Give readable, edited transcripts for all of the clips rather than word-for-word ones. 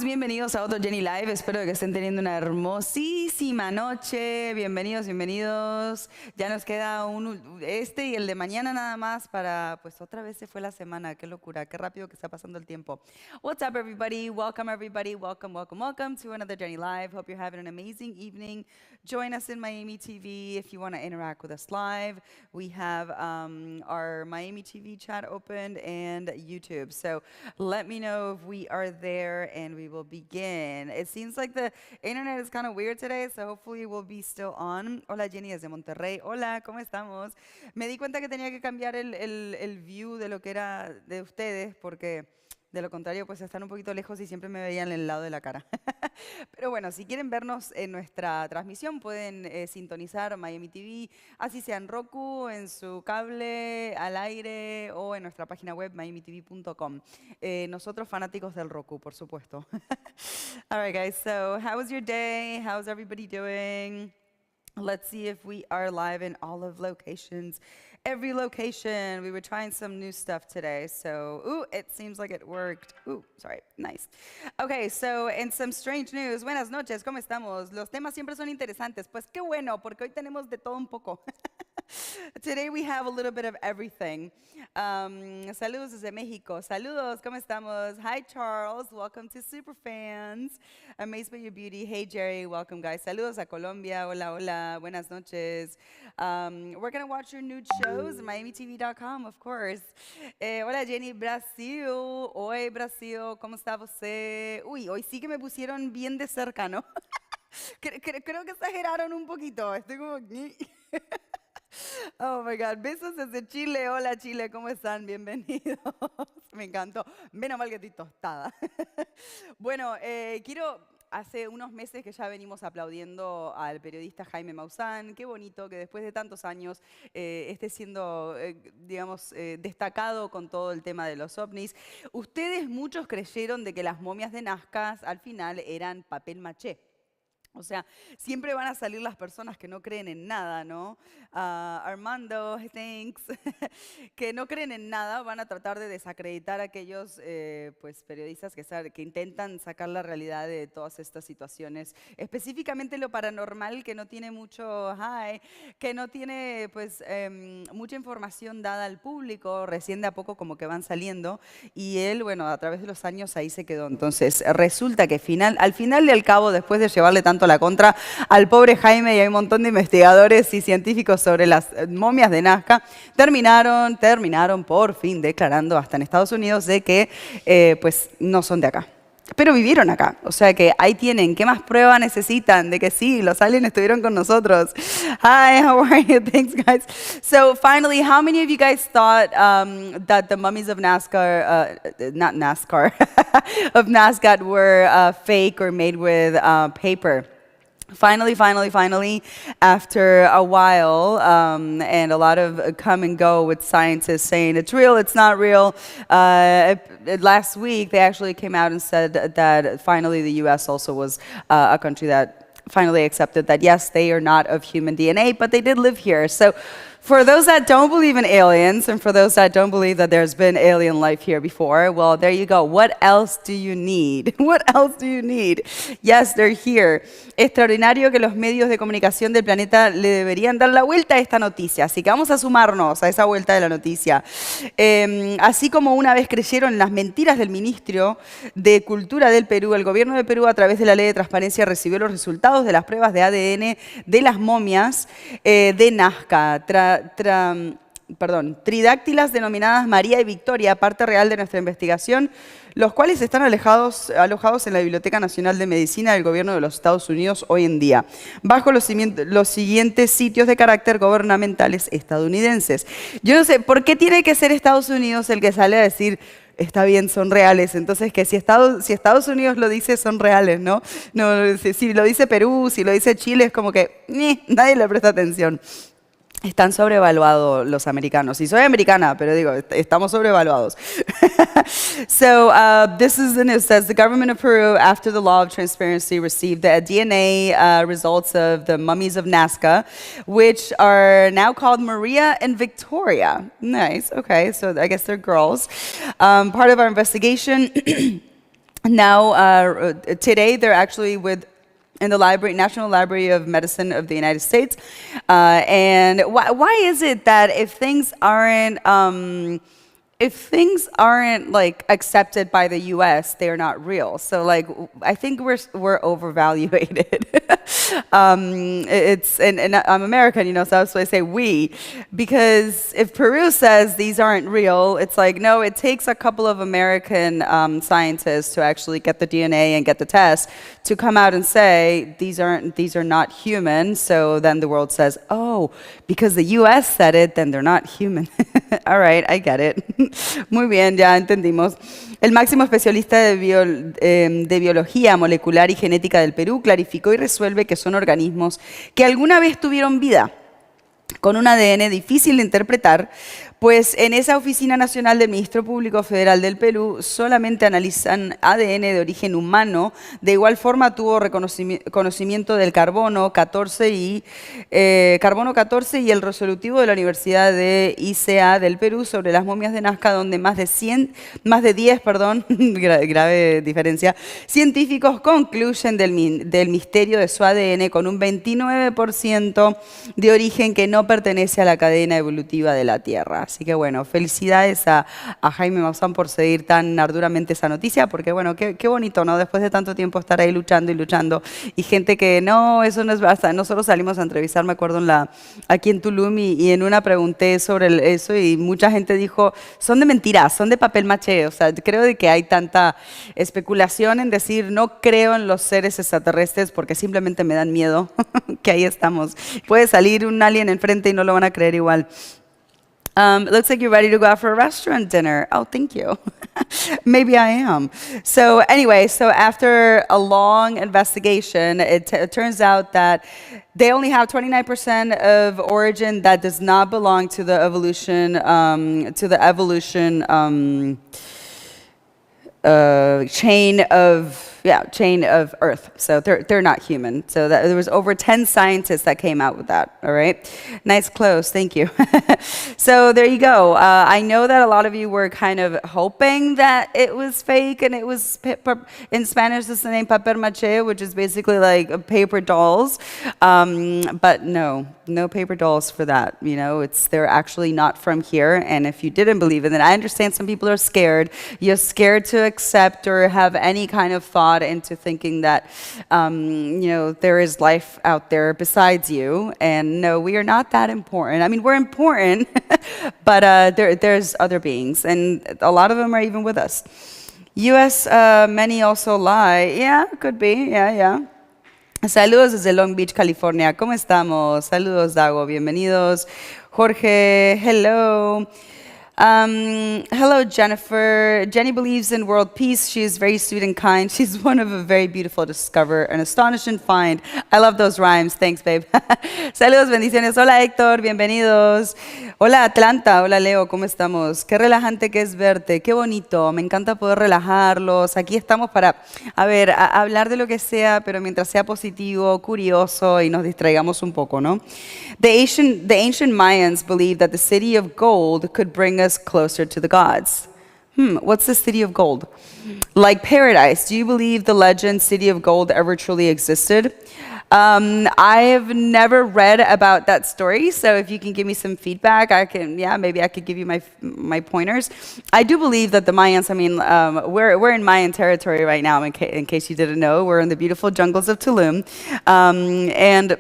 Bienvenidos a otro Jenny Live. Espero que estén teniendo una hermosísima noche. Bienvenidos, bienvenidos. Ya nos queda este y el de mañana nada más para, pues otra vez se fue la semana. Qué locura, qué rápido que está pasando el tiempo. What's up, everybody? Welcome, everybody. Welcome, welcome, welcome to another Jenny Live. Hope you're having an amazing evening. Join us in Miami TV if you want to interact with us live. We have our Miami TV chat opened and YouTube. So let me know if we are there and we will begin. It seems like the internet is kind of weird today, so hopefully we'll be still on. Hola, Jenny desde Monterrey. Hola, ¿cómo estamos? Me di cuenta que tenía que cambiar el view de lo que era de ustedes, porque de lo contrario, pues están un poquito lejos y siempre me veían el lado de la cara. Pero bueno, si quieren vernos en nuestra transmisión, pueden sintonizar Miami TV, así sea en Roku, en su cable, al aire o en nuestra página web, miamitv.com. Nosotros fanáticos del Roku, por supuesto. All right, guys, so how was your day? How's everybody doing? Let's see if we are live in all of locations. Every location. We were trying some new stuff today, so, ooh, it seems like it worked. Ooh, sorry, nice. Okay, so in some strange news, buenas noches, ¿cómo estamos? Los temas siempre son interesantes, pues qué bueno, porque hoy tenemos de todo un poco. Today we have a little bit of everything. Saludos desde México. Saludos, ¿cómo estamos? Hi, Charles. Welcome to Superfans. Amazed by your beauty. Hey, Jerry. Welcome, guys. Saludos a Colombia. Hola, hola. Buenas noches. We're going to watch your nude shows, MiamiTV.com, of course. Hola, Jenny. Brasil. Oi, Brasil. ¿Cómo está você? Uy, hoy sí que me pusieron bien de cerca, ¿no? Creo que exageraron un poquito. Estoy como... Oh my God, besos desde Chile. Hola Chile, ¿cómo están? Bienvenidos. Me encantó. Menos mal que estoy tostada. Bueno, hace unos meses que ya venimos aplaudiendo al periodista Jaime Maussan. Qué bonito que después de tantos años esté siendo, digamos, destacado con todo el tema de los ovnis. Ustedes muchos creyeron de que las momias de Nazca al final eran papel maché. O sea, siempre van a salir las personas que no creen en nada, ¿no? Armando, thanks, que no creen en nada, van a tratar de desacreditar a aquellos pues, periodistas que intentan sacar la realidad de todas estas situaciones. Específicamente lo paranormal, que no tiene mucho que no tiene pues, mucha información dada al público, recién de a poco como que van saliendo. Y él, bueno, a través de los años ahí se quedó. Entonces, resulta que al final y al cabo, después de llevarle tanto la contra al pobre Jaime, y hay un montón de investigadores y científicos sobre las momias de Nazca, terminaron por fin declarando hasta en Estados Unidos de que pues no son de acá. Pero vivieron acá, o sea que ahí tienen. ¿Qué más prueba necesitan de que sí, los aliens estuvieron con nosotros? Hi, how are you? Thanks, guys. So finally, how many of you guys thought that the mummies of Nazca, not NASCAR, of Nazca were fake or made with paper? Finally, after a while, and a lot of come and go with scientists saying it's real, it's not real. Last week, they actually came out and said that finally the U.S. also was a country that finally accepted that, yes, they are not of human DNA, but they did live here. So for those that don't believe in aliens, and for those that don't believe that there's been alien life here before, well, there you go. What else do you need? What else do you need? Yes, they're here. Extraordinario que los medios de comunicación del planeta le deberían dar la vuelta a esta noticia. Así que vamos a sumarnos a esa vuelta de la noticia. Así como una vez creyeron las mentiras del ministro de Cultura del Perú, el gobierno de Perú, a través de la ley de transparencia, recibió los resultados de las pruebas de ADN de las momias de Nazca. Tridáctilas denominadas María y Victoria, parte real de nuestra investigación, los cuales están alojados en la Biblioteca Nacional de Medicina del Gobierno de los Estados Unidos hoy en día, bajo los siguientes sitios de carácter gubernamentales estadounidenses. Yo no sé, ¿por qué tiene que ser Estados Unidos el que sale a decir está bien, son reales. Entonces, que si Estados Unidos lo dice, son reales, ¿no? No, si lo dice Perú, si lo dice Chile, es como que nadie le presta atención. Están sobrevaluados los americanos. Y soy americana, pero digo, estamos sobrevaluados. So this is the news. Says the government of Peru, after the law of transparency, received the DNA results of the mummies of Nazca, which are now called Maria and Victoria. Nice. Okay, so I guess they're girls. Part of our investigation. Now, today, they're actually in the National Library of Medicine of the United States. And why is it that if things aren't like accepted by the U.S., they're not real? So like, I think we're overvaluated. And I'm American, you know, so that's why I say we, because if Peru says these aren't real, it's like, no, it takes a couple of American scientists to actually get the DNA and get the test to come out and say these are not human. So then the world says, oh, because the U.S. said it, then they're not human. All right, I get it. Muy bien, ya entendimos. El máximo especialista de biología molecular y genética del Perú clarificó y resuelve que son organismos que alguna vez tuvieron vida, con un ADN difícil de interpretar, pues en esa Oficina Nacional del Ministro Público Federal del Perú solamente analizan ADN de origen humano. De igual forma tuvo conocimiento del carbono 14 y el resolutivo de la Universidad de ICA del Perú sobre las momias de Nazca, donde más de 10, grave diferencia, científicos concluyen del misterio de su ADN con un 29% de origen que no pertenece a la cadena evolutiva de la Tierra. Así que bueno, felicidades a Jaime Maussan por seguir tan arduramente esa noticia, porque bueno, qué bonito, ¿no? Después de tanto tiempo estar ahí luchando y luchando, y gente que no, eso no es basta. Nosotros salimos a entrevistar, me acuerdo, aquí en Tulum, y en una pregunté sobre eso, y mucha gente dijo, son de mentiras, son de papel maché. O sea, creo de que hay tanta especulación en decir, no creo en los seres extraterrestres porque simplemente me dan miedo, que ahí estamos. Puede salir un alien enfrente y no lo van a creer igual. It looks like you're ready to go out for a restaurant dinner. Oh, thank you. Maybe I am. So anyway, so after a long investigation, it turns out that they only have 29% of origin that does not belong to the evolution chain of Earth. So they're not human. So there was over 10 scientists that came out with that. All right, nice close. Thank you. So there you go. I know that a lot of you were kind of hoping that it was fake, and it was in Spanish it's the name paper maché, which is basically like paper dolls. But no paper dolls for that. You know, they're actually not from here. And if you didn't believe it, then I understand some people are scared. You're scared to accept or have any kind of thought into thinking that there is life out there besides you. And no, we are not that important. I mean, we're important, but there's other beings, and a lot of them are even with us. U.S. Many also lie. Yeah, could be. Yeah. Saludos desde Long Beach, California. ¿Cómo estamos? Saludos, Dago. Bienvenidos. Jorge, hello. Hello, Jennifer. Jenny believes in world peace. She is very sweet and kind. She's one of a very beautiful discover, an astonishing find. I love those rhymes. Thanks, babe. Saludos, bendiciones. Hola, Héctor. Bienvenidos. Hola, Atlanta. Hola, Leo. ¿Cómo estamos? Qué relajante que es verte. Qué bonito. Me encanta poder relajarlos. Aquí estamos para, hablar de lo que sea, pero mientras sea positivo, curioso y nos distraigamos un poco, ¿no? The ancient Mayans believed that the city of gold could bring us closer to the gods. What's the city of gold? Like paradise. Do you believe the legend City of Gold ever truly existed? I have never read about that story, so if you can give me some feedback, maybe I could give you my pointers. I do believe that the Mayans, we're in Mayan territory right now, in case you didn't know. We're in the beautiful jungles of Tulum, and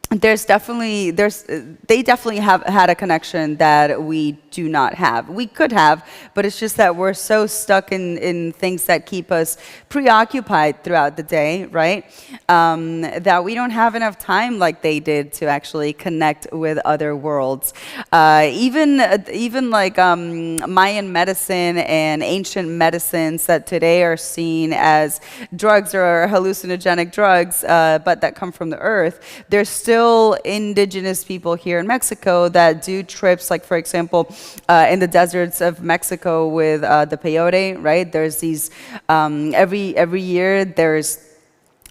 they definitely have had a connection that we do not have. We could have, but it's just that we're so stuck in things that keep us preoccupied throughout the day, right? That we don't have enough time like they did to actually connect with other worlds. Even like Mayan medicine and ancient medicines that today are seen as drugs or hallucinogenic drugs, but that come from the earth, there's still indigenous people here in Mexico that do trips, like for example, in the deserts of Mexico with the peyote, right? There's these, every year there's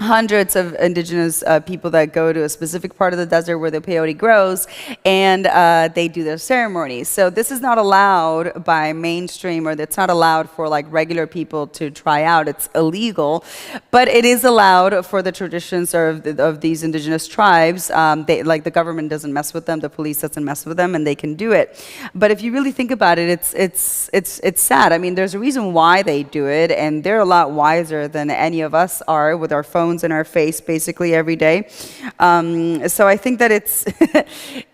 hundreds of indigenous people that go to a specific part of the desert where the peyote grows, and they do their ceremonies. So this is not allowed by mainstream, or it's not allowed for like regular people to try out. It's illegal, but it is allowed for the traditions of these indigenous tribes. Like the government doesn't mess with them, the police doesn't mess with them, and they can do it. But if you really think about it, it's sad. I mean, there's a reason why they do it, and they're a lot wiser than any of us are with our phones in our face basically every day. So I think that it's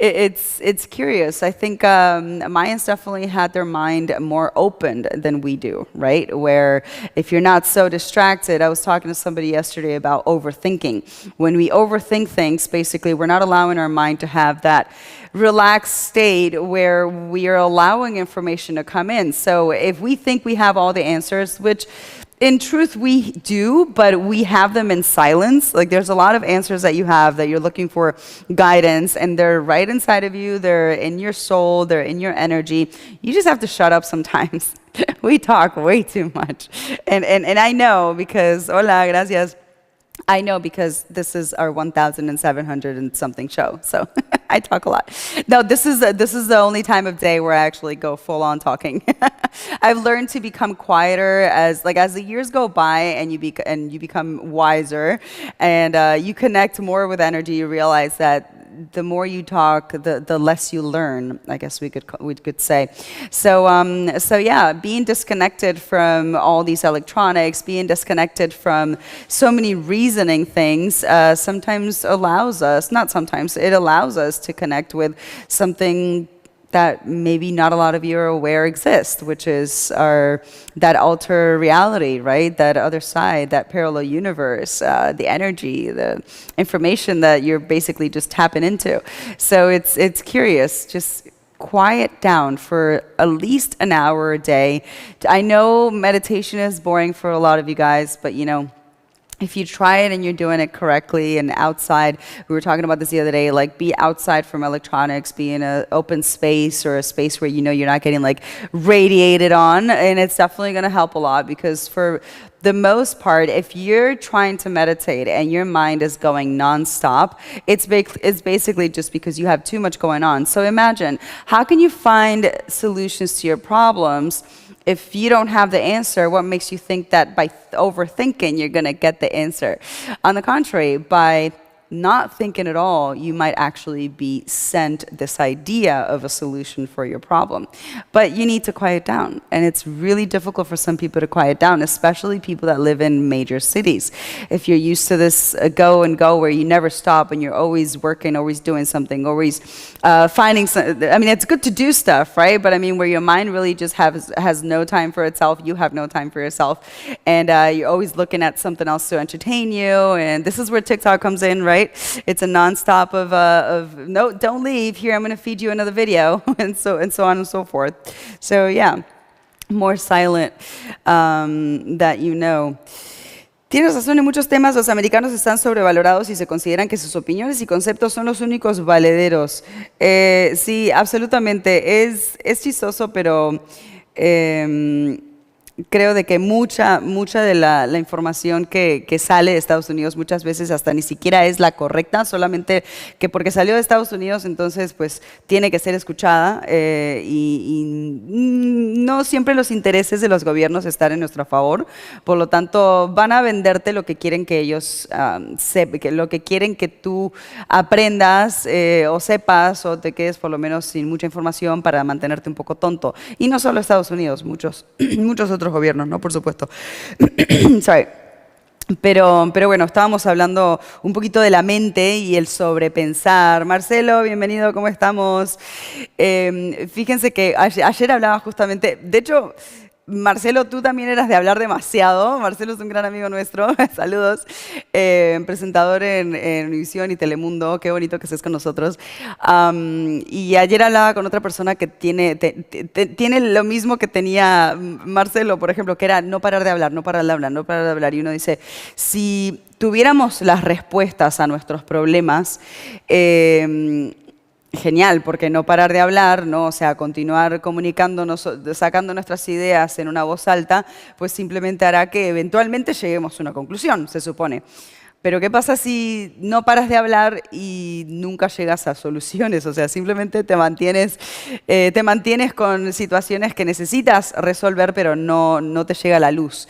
it's curious. I think Mayans definitely had their mind more opened than we do, right? Where if you're not so distracted, I was talking to somebody yesterday about overthinking. When we overthink things, basically we're not allowing our mind to have that relaxed state where we are allowing information to come in. So if we think we have all the answers, which in truth, we do, but we have them in silence. Like there's a lot of answers that you have that you're looking for guidance, and they're right inside of you. They're in your soul. They're in your energy. You just have to shut up sometimes. We talk way too much. And I know because, hola, gracias. I know because this is our 1,700 and something show, so I talk a lot. No, this is the only time of day where I actually go full on talking. I've learned to become quieter as the years go by, and you become wiser, and you connect more with energy. You realize that the more you talk, the less you learn, I guess we could say. So yeah, being disconnected from all these electronics, being disconnected from so many reasoning things, sometimes allows us, not sometimes, it allows us to connect with something that maybe not a lot of you are aware exists, which is that alter reality, right? That other side, that parallel universe, the energy, the information that you're basically just tapping into. So it's curious. Just quiet down for at least an hour a day. I know meditation is boring for a lot of you guys, but you know, if you try it and you're doing it correctly and outside, we were talking about this the other day, like be outside from electronics, be in an open space or a space where you know you're not getting like radiated on, and it's definitely going to help a lot, because for the most part, if you're trying to meditate and your mind is going nonstop, it's basically just because you have too much going on. So imagine, how can you find solutions to your problems if you don't have the answer? What makes you think that by overthinking you're going to get the answer? On the contrary, by not thinking at all, you might actually be sent this idea of a solution for your problem. But you need to quiet down. And it's really difficult for some people to quiet down, especially people that live in major cities. If you're used to this go and go where you never stop and you're always working, always doing something, always finding something. I mean, it's good to do stuff, right? But I mean, where your mind really just has no time for itself, you have no time for yourself. And you're always looking at something else to entertain you. And this is where TikTok comes in, right? It's a nonstop of no, don't leave. Here, I'm going to feed you another video, and so on and so forth. So yeah, more silent that you know. Tienes razón, en muchos temas los americanos están sobrevalorados y se consideran que sus opiniones y conceptos son los únicos valederos. Sí, absolutamente. Es chistoso, pero creo de que mucha de la información que sale de Estados Unidos muchas veces hasta ni siquiera es la correcta, solamente que porque salió de Estados Unidos entonces pues tiene que ser escuchada, y no siempre los intereses de los gobiernos están en nuestro favor. Por lo tanto van a venderte lo que quieren que ellos lo que quieren que tú aprendas o sepas, o te quedes por lo menos sin mucha información para mantenerte un poco tonto. Y no solo Estados Unidos, muchos otros gobiernos, ¿no? Por supuesto. Sorry. Pero bueno, estábamos hablando un poquito de la mente y el sobrepensar. Marcelo, bienvenido, ¿cómo estamos? Fíjense que ayer hablaba justamente, de hecho, Marcelo, tú también eras de hablar demasiado. Marcelo es un gran amigo nuestro, saludos, presentador en Univisión y Telemundo, qué bonito que estés con nosotros. Y ayer hablaba con otra persona que tiene lo mismo que tenía Marcelo, por ejemplo, que era no parar de hablar, no parar de hablar, no parar de hablar. Y uno dice, si tuviéramos las respuestas a nuestros problemas, genial, porque no parar de hablar, ¿no? O sea, continuar comunicándonos, sacando nuestras ideas en una voz alta, pues simplemente hará que eventualmente lleguemos a una conclusión, se supone. Pero ¿qué pasa si no paras de hablar y nunca llegas a soluciones? O sea, simplemente te mantienes con situaciones que necesitas resolver, pero no te llega la luz.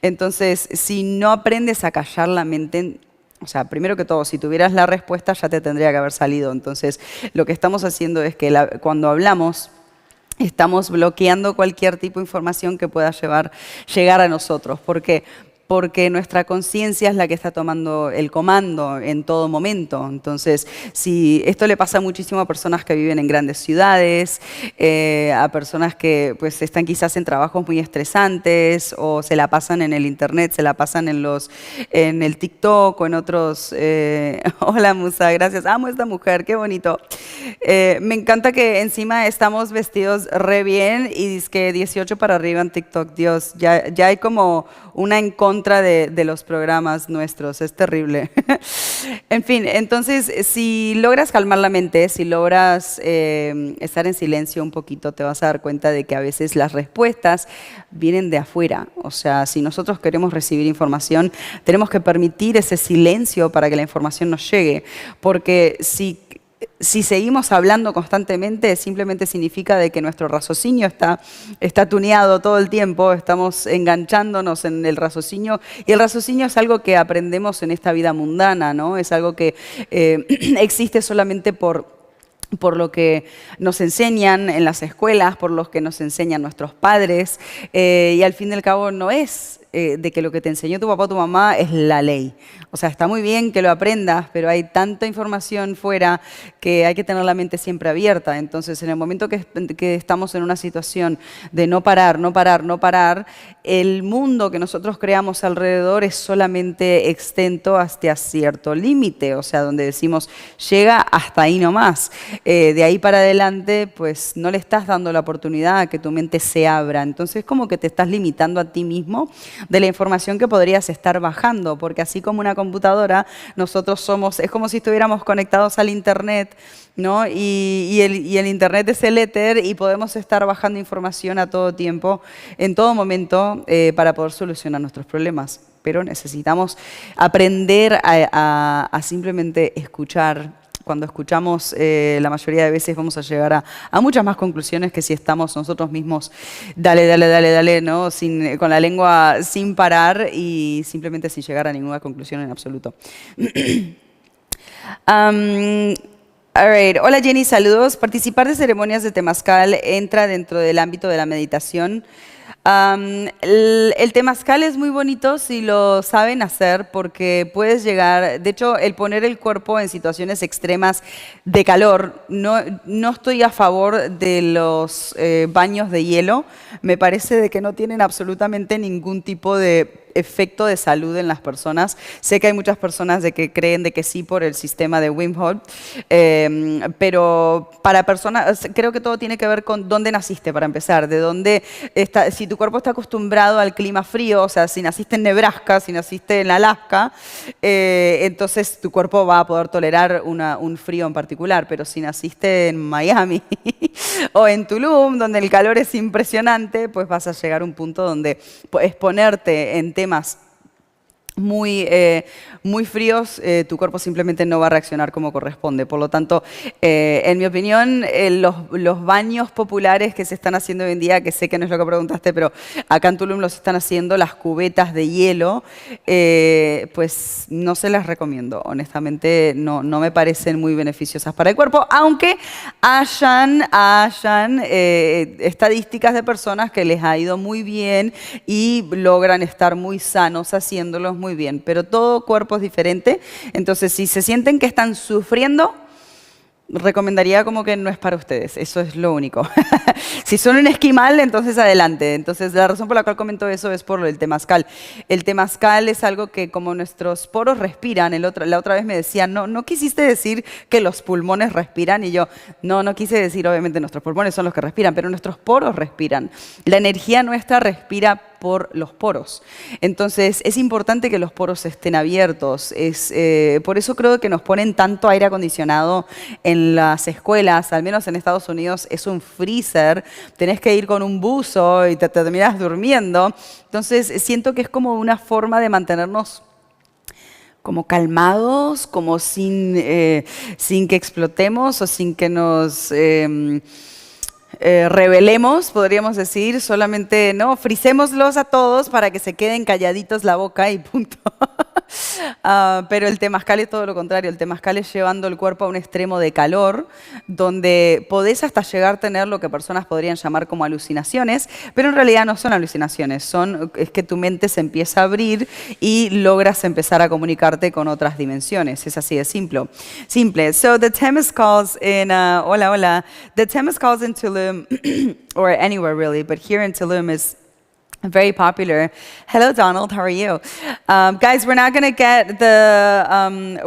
Entonces, si no aprendes a callar la mente, o sea, primero que todo, si tuvieras la respuesta ya te tendría que haber salido. Entonces, lo que estamos haciendo es que cuando hablamos, estamos bloqueando cualquier tipo de información que pueda llegar a nosotros. ¿Por qué? Porque nuestra conciencia es la que está tomando el comando en todo momento. Entonces, si esto le pasa muchísimo a personas que viven en grandes ciudades, a personas que pues, están quizás en trabajos muy estresantes o se la pasan en el internet, se la pasan en el TikTok o en otros... Hola, Musa, gracias. Amo a esta mujer, qué bonito. Me encanta que encima estamos vestidos re bien y dice que 18 para arriba en TikTok. Dios, ya hay como una en contra de los programas nuestros, es terrible. En fin, entonces, si logras calmar la mente, si logras estar en silencio un poquito, te vas a dar cuenta de que a veces las respuestas vienen de afuera. O sea, si nosotros queremos recibir información, tenemos que permitir ese silencio para que la información nos llegue. Porque si seguimos hablando constantemente, simplemente significa de que nuestro raciocinio está tuneado todo el tiempo, estamos enganchándonos en el raciocinio, y el raciocinio es algo que aprendemos en esta vida mundana, ¿no? Es algo que existe solamente por lo que nos enseñan en las escuelas, por lo que nos enseñan nuestros padres, y al fin y al cabo no es de que lo que te enseñó tu papá o tu mamá es la ley. O sea, está muy bien que lo aprendas, pero hay tanta información fuera que hay que tener la mente siempre abierta. Entonces, en el momento que estamos en una situación de no parar, no parar, no parar, el mundo que nosotros creamos alrededor es solamente extento hasta cierto límite, o sea, donde decimos, llega hasta ahí nomás. De ahí para adelante, pues no le estás dando la oportunidad a que tu mente se abra. Entonces, como que te estás limitando a ti mismo de la información que podrías estar bajando, porque así como una computadora, nosotros es como si estuviéramos conectados al internet, ¿no? Y el internet es el éter y podemos estar bajando información a todo tiempo, en todo momento, para poder solucionar nuestros problemas. Pero necesitamos aprender a simplemente escuchar. Cuando escuchamos, la mayoría de veces vamos a llegar a muchas más conclusiones que si estamos nosotros mismos, dale, dale, dale, dale, ¿no? Con la lengua sin parar y simplemente sin llegar a ninguna conclusión en absoluto. All right. Hola Jenny, saludos. Participar de ceremonias de temazcal entra dentro del ámbito de la meditación. El temazcal es muy bonito si lo saben hacer porque puedes llegar, de hecho el poner el cuerpo en situaciones extremas de calor, no estoy a favor de los baños de hielo, me parece de que no tienen absolutamente ningún tipo de efecto de salud en las personas. Sé que hay muchas personas de que creen de que sí por el sistema de Wim Hof, pero para personas, creo que todo tiene que ver con dónde naciste para empezar, de dónde está, si tu cuerpo está acostumbrado al clima frío, o sea, si naciste en Nebraska, si naciste en Alaska, entonces tu cuerpo va a poder tolerar un frío en particular, pero si naciste en Miami o en Tulum, donde el calor es impresionante, pues vas a llegar a un punto donde exponerte en temas muy fríos, tu cuerpo simplemente no va a reaccionar como corresponde. Por lo tanto, en mi opinión, los baños populares que se están haciendo hoy en día, que sé que no es lo que preguntaste, pero acá en Tulum los están haciendo, las cubetas de hielo, pues no se las recomiendo. Honestamente, no me parecen muy beneficiosas para el cuerpo, aunque hayan estadísticas de personas que les ha ido muy bien y logran estar muy sanos haciéndolos, muy muy bien, pero todo cuerpo es diferente. Entonces, si se sienten que están sufriendo, recomendaría como que no es para ustedes, eso es lo único. Si son un esquimal, entonces adelante. Entonces, la razón por la cual comento eso es por el temazcal. El temazcal es algo que como nuestros poros respiran, la otra vez me decían, no quisiste decir que los pulmones respiran, y yo, no quise decir, obviamente nuestros pulmones son los que respiran, pero nuestros poros respiran. La energía nuestra respira por los poros. Entonces, es importante que los poros estén abiertos. Por eso creo que nos ponen tanto aire acondicionado en las escuelas, al menos en Estados Unidos, es un freezer. Tenés que ir con un buzo y te terminas durmiendo. Entonces, siento que es como una forma de mantenernos como calmados, como sin que explotemos o sin que nos revelemos, podríamos decir, solamente no, fricémoslos a todos para que se queden calladitos la boca y punto. Pero el temazcal es todo lo contrario, el temazcal es llevando el cuerpo a un extremo de calor, donde podés hasta llegar a tener lo que personas podrían llamar como alucinaciones, pero en realidad no son alucinaciones, es que tu mente se empieza a abrir y logras empezar a comunicarte con otras dimensiones, es así de simple. So the Temis Calls hola, the Temis Calls in Tulum, or anywhere really, but here in Tulum is very popular. Hello, Donald. How are you, guys? We're not gonna get the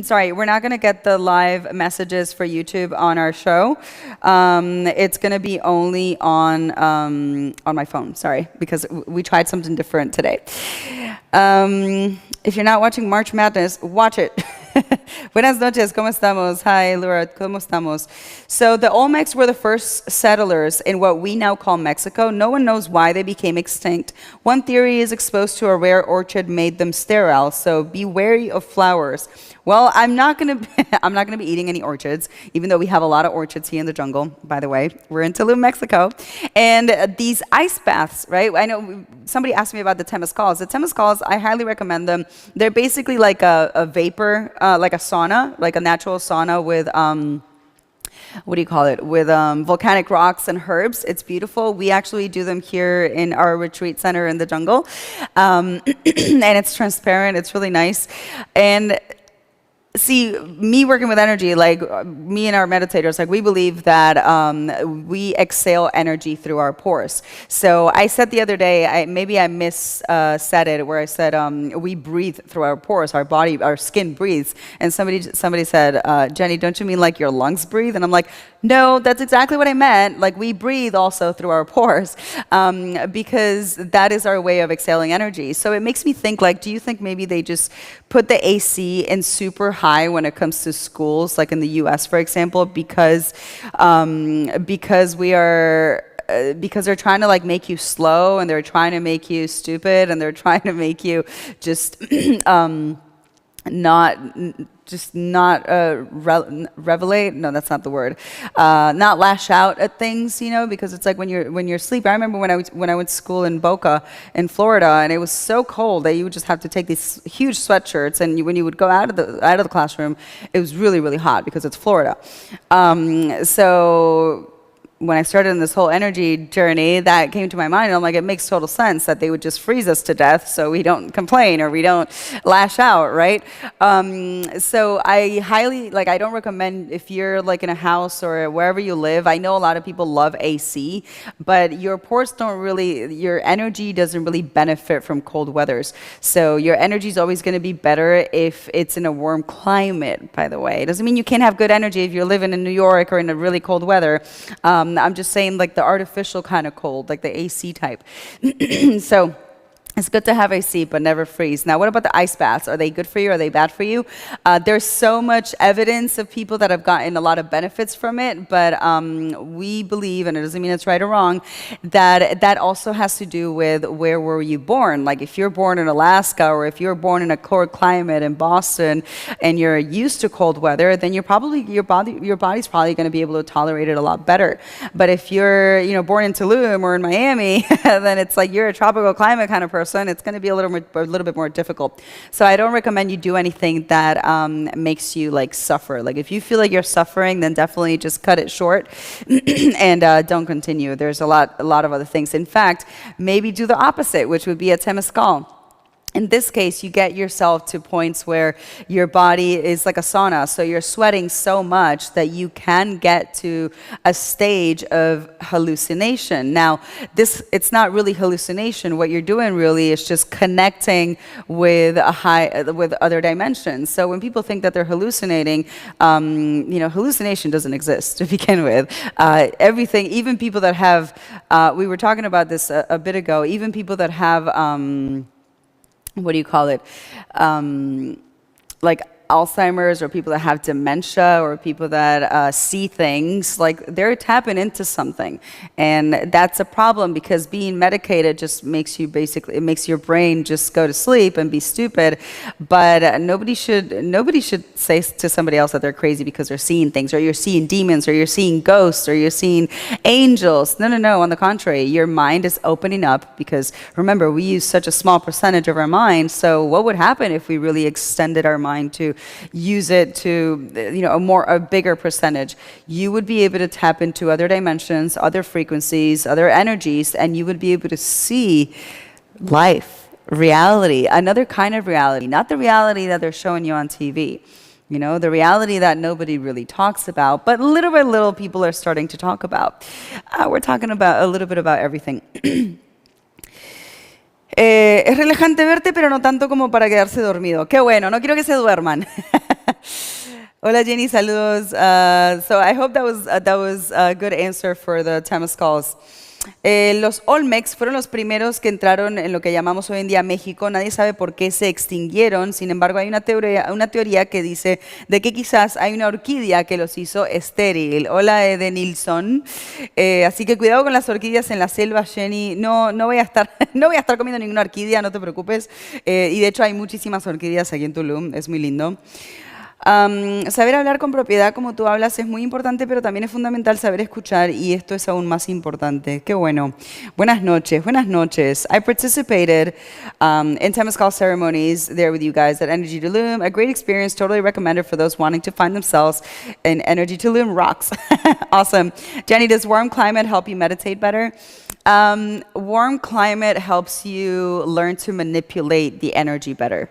sorry, we're not gonna get the live messages for YouTube on our show. It's gonna be only on my phone. Sorry, because we tried something different today. If you're not watching March Madness, watch it. Buenas noches, ¿cómo estamos? Hi, Laura, ¿cómo estamos? So the Olmecs were the first settlers in what we now call Mexico. No one knows why they became extinct. One theory is exposed to a rare orchid made them sterile, so be wary of flowers. Well, I'm not gonna be eating any orchids, even though we have a lot of orchids here in the jungle, by the way. We're in Tulum, Mexico. And these ice baths, right? I know somebody asked me about the Temis Calls. The Temis Calls, I highly recommend them. They're basically like a vapor, like a sauna, like a natural sauna with what do you call it? With volcanic rocks and herbs. It's beautiful. We actually do them here in our retreat center in the jungle. And it's transparent. It's really nice. And see, me working with energy, like me and our meditators, like we believe that we exhale energy through our pores. So I said the other day, maybe I said it, where I said we breathe through our pores, our skin breathes. And somebody said, Jenny, don't you mean like your lungs breathe? And I'm like, no, that's exactly what I meant. Like we breathe also through our pores because that is our way of exhaling energy. So it makes me think, like, do you think maybe they just put the AC in super high when it comes to schools, like in the US, for example, because they're trying to like make you slow, and they're trying to make you stupid, and they're trying to make you just not revelate. No, that's not the word. Not lash out at things, because it's like when you're asleep. I remember when I went to school in Boca, in Florida, and it was so cold that you would just have to take these huge sweatshirts, and when you would go out of the classroom, it was really, really hot because it's Florida. So when I started in this whole energy journey, that came to my mind, and I'm like, it makes total sense that they would just freeze us to death so we don't complain or we don't lash out, right? So I highly, I don't recommend, if you're like in a house or wherever you live, I know a lot of people love AC, but your pores your energy doesn't really benefit from cold weathers. So your energy is always going to be better if it's in a warm climate, by the way. It doesn't mean you can't have good energy if you're living in New York or in a really cold weather. I'm just saying like the artificial kind of cold, like the AC type. So it's good to have AC, but never freeze. Now, what about the ice baths? Are they good for you? Are they bad for you? There's so much evidence of people that have gotten a lot of benefits from it, but we believe, and it doesn't mean it's right or wrong, that also has to do with where were you born. Like if you're born in Alaska, or if you're born in a cold climate in Boston, and you're used to cold weather, then your body's probably going to be able to tolerate it a lot better. But if you're born in Tulum or in Miami, then it's like you're a tropical climate kind of person. It's going to be a little bit more difficult. So I don't recommend you do anything that makes you like suffer. Like if you feel like you're suffering, then definitely just cut it short and don't continue. There's a lot of other things. In fact, maybe do the opposite, which would be a Temis Call. In this case, you get yourself to points where your body is like a sauna. So you're sweating so much that you can get to a stage of hallucination. Now, it's not really hallucination. What you're doing really is just connecting with with other dimensions. So when people think that they're hallucinating, hallucination doesn't exist to begin with. Everything, even people that have, we were talking about this a bit ago, even people that have, what do you call it? Like Alzheimer's, or people that have dementia, or people that see things, like they're tapping into something. And that's a problem, because being medicated just makes you basically, it makes your brain just go to sleep and be stupid. But nobody should say to somebody else that they're crazy because they're seeing things, or you're seeing demons, or you're seeing ghosts, or you're seeing angels. No. On the contrary, your mind is opening up, because remember, we use such a small percentage of our mind. So what would happen if we really extended our mind to use it to, a bigger percentage? You would be able to tap into other dimensions, other frequencies, other energies, and you would be able to see life, reality, another kind of reality, not the reality that they're showing you on TV. The reality that nobody really talks about, but little by little people are starting to talk about. We're talking about a little bit about everything. Es relajante verte, pero no tanto como para quedarse dormido. Qué bueno, no quiero que se duerman. Hola Jenny, saludos. So I hope that was a good answer for the Temis Calls. Los Olmecs fueron los primeros que entraron en lo que llamamos hoy en día México. Nadie sabe por qué se extinguieron. Sin embargo, hay una teoría que dice de que quizás hay una orquídea que los hizo estéril. Hola Edenilson. Así que cuidado con las orquídeas en la selva, Jenny. No voy a estar comiendo ninguna orquídea, no te preocupes. Y de hecho hay muchísimas orquídeas aquí en Tulum. Es muy lindo. Saber hablar con propiedad como tú hablas es muy importante, pero también es fundamental saber escuchar, y esto es aún más importante. Qué bueno. Buenas noches, buenas noches. I participated in Temis Call ceremonies there with you guys at Energy Tulum. A great experience, totally recommended for those wanting to find themselves in Energy Tulum. Rocks. Awesome. Jenny, does warm climate help you meditate better? Warm climate helps you learn to manipulate the energy better.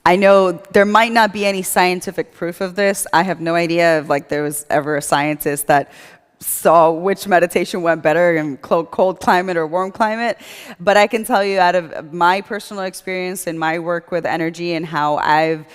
I know there might not be any scientific proof of this. I have no idea if there was ever a scientist that saw which meditation went better in cold climate or warm climate. But I can tell you out of my personal experience and my work with energy, and how I've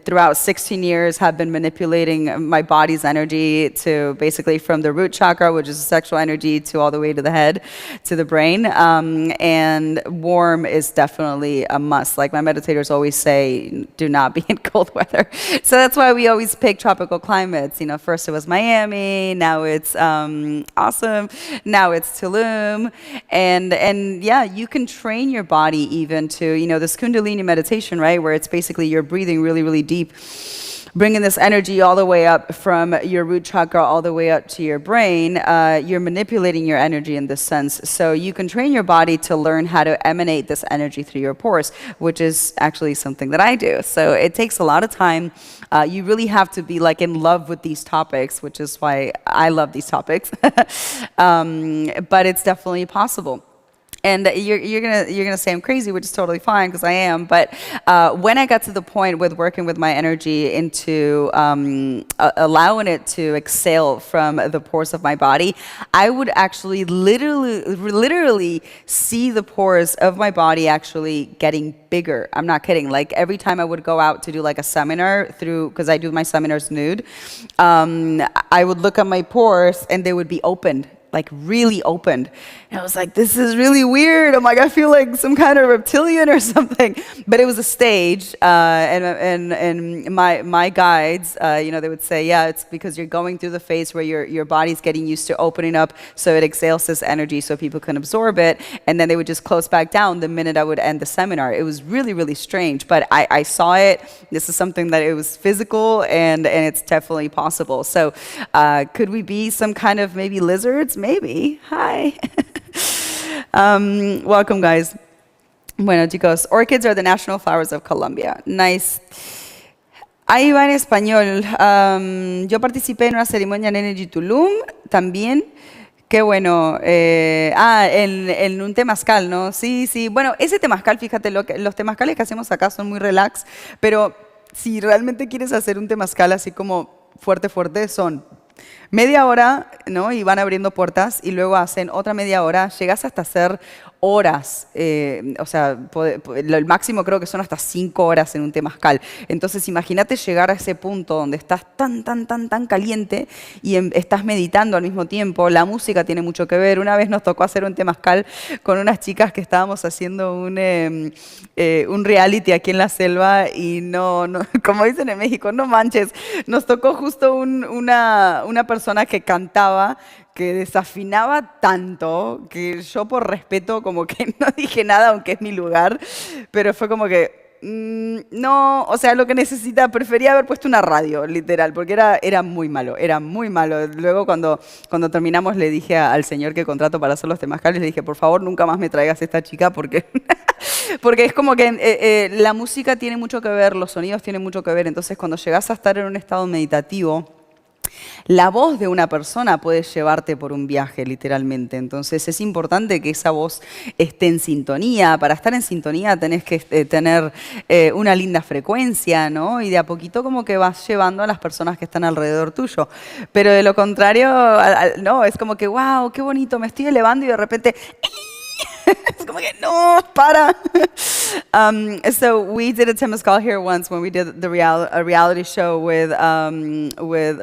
throughout 16 years have been manipulating my body's energy to basically from the root chakra, which is sexual energy, to all the way to the head, to the brain. And warm is definitely a must. Like my meditators always say, do not be in cold weather. So that's why we always pick tropical climates. First it was Miami, now it's awesome, now it's Tulum. And yeah, you can train your body even to, this Kundalini meditation, right? Where it's basically you're breathing really, really deep, bringing this energy all the way up from your root chakra all the way up to your brain. You're manipulating your energy in this sense. So you can train your body to learn how to emanate this energy through your pores, which is actually something that I do. So it takes a lot of time. You really have to be in love with these topics, which is why I love these topics. But it's definitely possible. And you're gonna say I'm crazy, which is totally fine because I am. But when I got to the point with working with my energy into allowing it to exhale from the pores of my body, I would actually literally see the pores of my body actually getting bigger. I'm not kidding. Like every time I would go out to do a seminar because I do my seminars nude, I would look at my pores and they would be opened. Really opened. And I was like, this is really weird. I'm like, I feel like some kind of reptilian or something. But it was a stage. And my guides, they would say, yeah, it's because you're going through the phase where your body's getting used to opening up, so it exhales this energy so people can absorb it. And then they would just close back down the minute I would end the seminar. It was really, really strange. But I saw it. This is something that it was physical, and it's definitely possible. So could we be some kind of maybe lizards? Maybe. Hi. Welcome, guys. Bueno, chicos, orchids are the national flowers of Colombia. Nice. Ahí va en español. Yo participé en una ceremonia en Energy Tulum también, Qué bueno. En un temazcal, ¿no? Sí, sí. Bueno, ese temazcal, fíjate, los temazcales que hacemos acá son muy relax, pero si realmente quieres hacer un temazcal así como fuerte, fuerte, son media hora, ¿no? Y van abriendo puertas y luego hacen otra media hora. Llegas hasta hacer horas. O sea, el máximo creo que son hasta 5 horas en un temazcal. Entonces, imagínate llegar a ese punto donde estás tan, tan, tan, tan caliente y estás meditando al mismo tiempo. La música tiene mucho que ver. Una vez nos tocó hacer un temazcal con unas chicas que estábamos haciendo un reality aquí en la selva y como dicen en México, no manches, nos tocó justo una persona que cantaba, que desafinaba tanto que yo por respeto como que no dije nada, aunque es mi lugar, pero fue como que no, o sea, lo que necesita, prefería haber puesto una radio, literal, porque era muy malo, era muy malo. Luego cuando terminamos le dije al señor que contrato para hacer los temazcales, le dije, por favor, nunca más me traigas a esta chica porque, porque es como que la música tiene mucho que ver, los sonidos tienen mucho que ver, entonces cuando llegas a estar en un estado meditativo, la voz de una persona puede llevarte por un viaje, literalmente. Entonces es importante que esa voz esté en sintonía. Para estar en sintonía tenés que tener una linda frecuencia, ¿no? Y de a poquito como que vas llevando a las personas que están alrededor tuyo. Pero de lo contrario, no, es como que, wow, qué bonito, me estoy elevando y de repente... Es como que, no, para. So we did a Temis Call here once when we did a reality show with a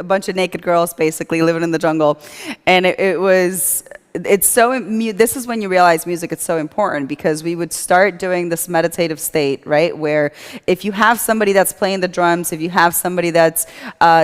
bunch of naked girls basically living in the jungle. And this is when you realize music is so important, because we would start doing this meditative state, right? Where if you have somebody that's playing the drums, if you have somebody that's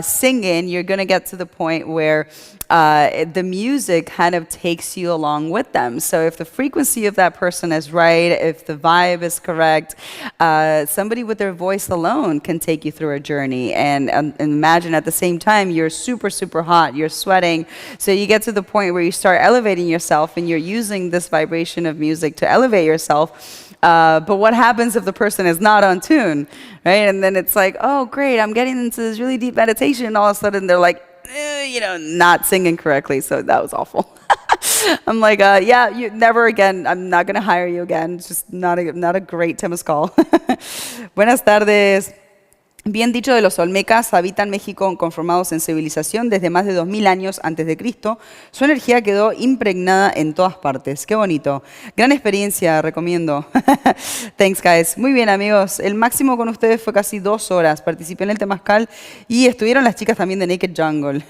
singing, you're going to get to the point where the music kind of takes you along with them. So if the frequency of that person is right, if the vibe is correct, somebody with their voice alone can take you through a journey. And imagine at the same time, you're super, super hot, you're sweating. So you get to the point where you start elevating yourself and you're using this vibration of music to elevate yourself. But what happens if the person is not on tune, right? And then it's like, oh, great, I'm getting into this really deep meditation. And all of a sudden they're like, not singing correctly. So that was awful. I'm like, yeah, never again. I'm not going to hire you again. It's just not a great Temis call. Buenas tardes. Bien dicho de los olmecas, habitan México conformados en civilización desde más de 2000 años antes de Cristo. Su energía quedó impregnada en todas partes. Qué bonito. Gran experiencia, recomiendo. Thanks, guys. Muy bien, amigos. El máximo con ustedes fue casi 2 horas. Participé en el temazcal y estuvieron las chicas también de Naked Jungle.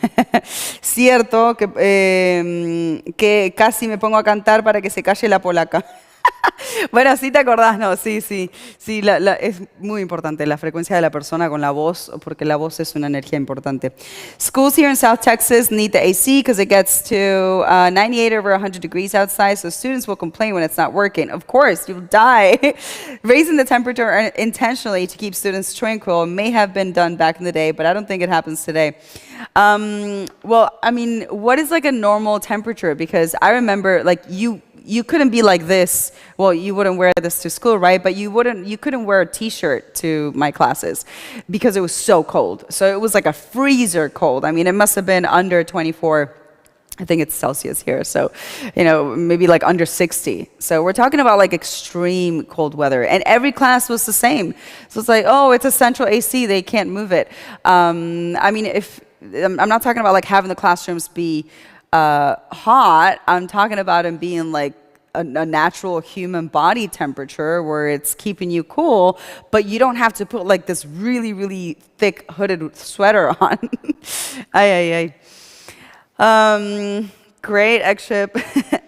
Cierto que casi me pongo a cantar para que se calle la polaca. Bueno, sí te acordás, ¿no? Sí, sí. Sí, es muy importante la frecuencia de la persona con la voz, porque la voz es una energía importante. Schools here in South Texas need the AC because it gets to 98 over 100 degrees outside, so students will complain when it's not working. Of course, you'll die. Raising the temperature intentionally to keep students tranquil may have been done back in the day, but I don't think it happens today. Well, I mean, what is like a normal temperature? Because I remember, like, you couldn't be like this. Well, you wouldn't wear this to school, right? But you couldn't wear a t-shirt to my classes because it was so cold. So it was like a freezer cold. I mean, it must have been under 24, I think it's Celsius here. So, maybe like under 60. So we're talking about like extreme cold weather. And every class was the same. So it's like, oh, it's a central AC. They can't move it. I mean, I'm not talking about like having the classrooms be hot. I'm talking about them being like a natural human body temperature where it's keeping you cool, but you don't have to put like this really, really thick hooded sweater on. Ay, ay, ay. Great, X-Ship.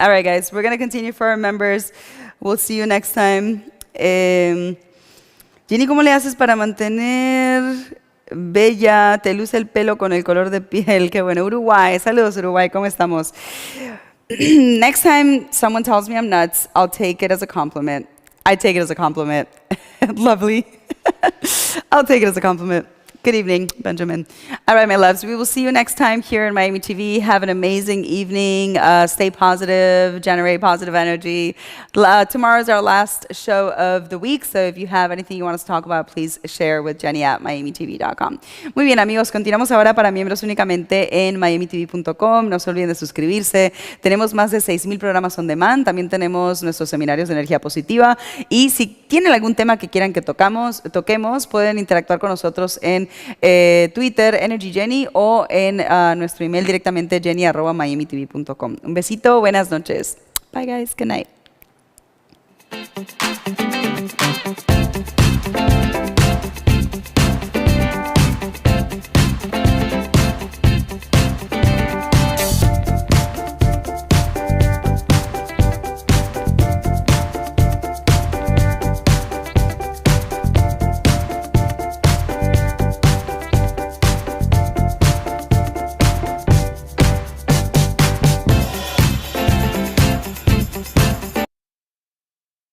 All right, guys, we're going to continue for our members. We'll see you next time. Jenny, ¿cómo le haces para mantener bella, te luce el pelo con el color de piel? Qué bueno. Uruguay, saludos Uruguay, ¿cómo estamos? Next time someone tells me I'm nuts, I'll take it as a compliment. I take it as a compliment. Lovely. I'll take it as a compliment. Good evening, Benjamin. All right, my loves, we will see you next time here in Miami TV. Have an amazing evening. Stay positive, generate positive energy. Tomorrow is our last show of the week, so if you have anything you want us to talk about, please share with Jenny at miamitv.com. Muy bien, amigos, continuamos ahora para miembros únicamente en miamitv.com. No se olviden de suscribirse. Tenemos más de 6,000 programas on demand. También tenemos nuestros seminarios de energía positiva. Y si tienen algún tema que quieran que toquemos, pueden interactuar con nosotros en Twitter, Energy Jenny, o en nuestro email directamente, jenny@miamitv.com. Un besito, buenas noches. Bye guys, good night.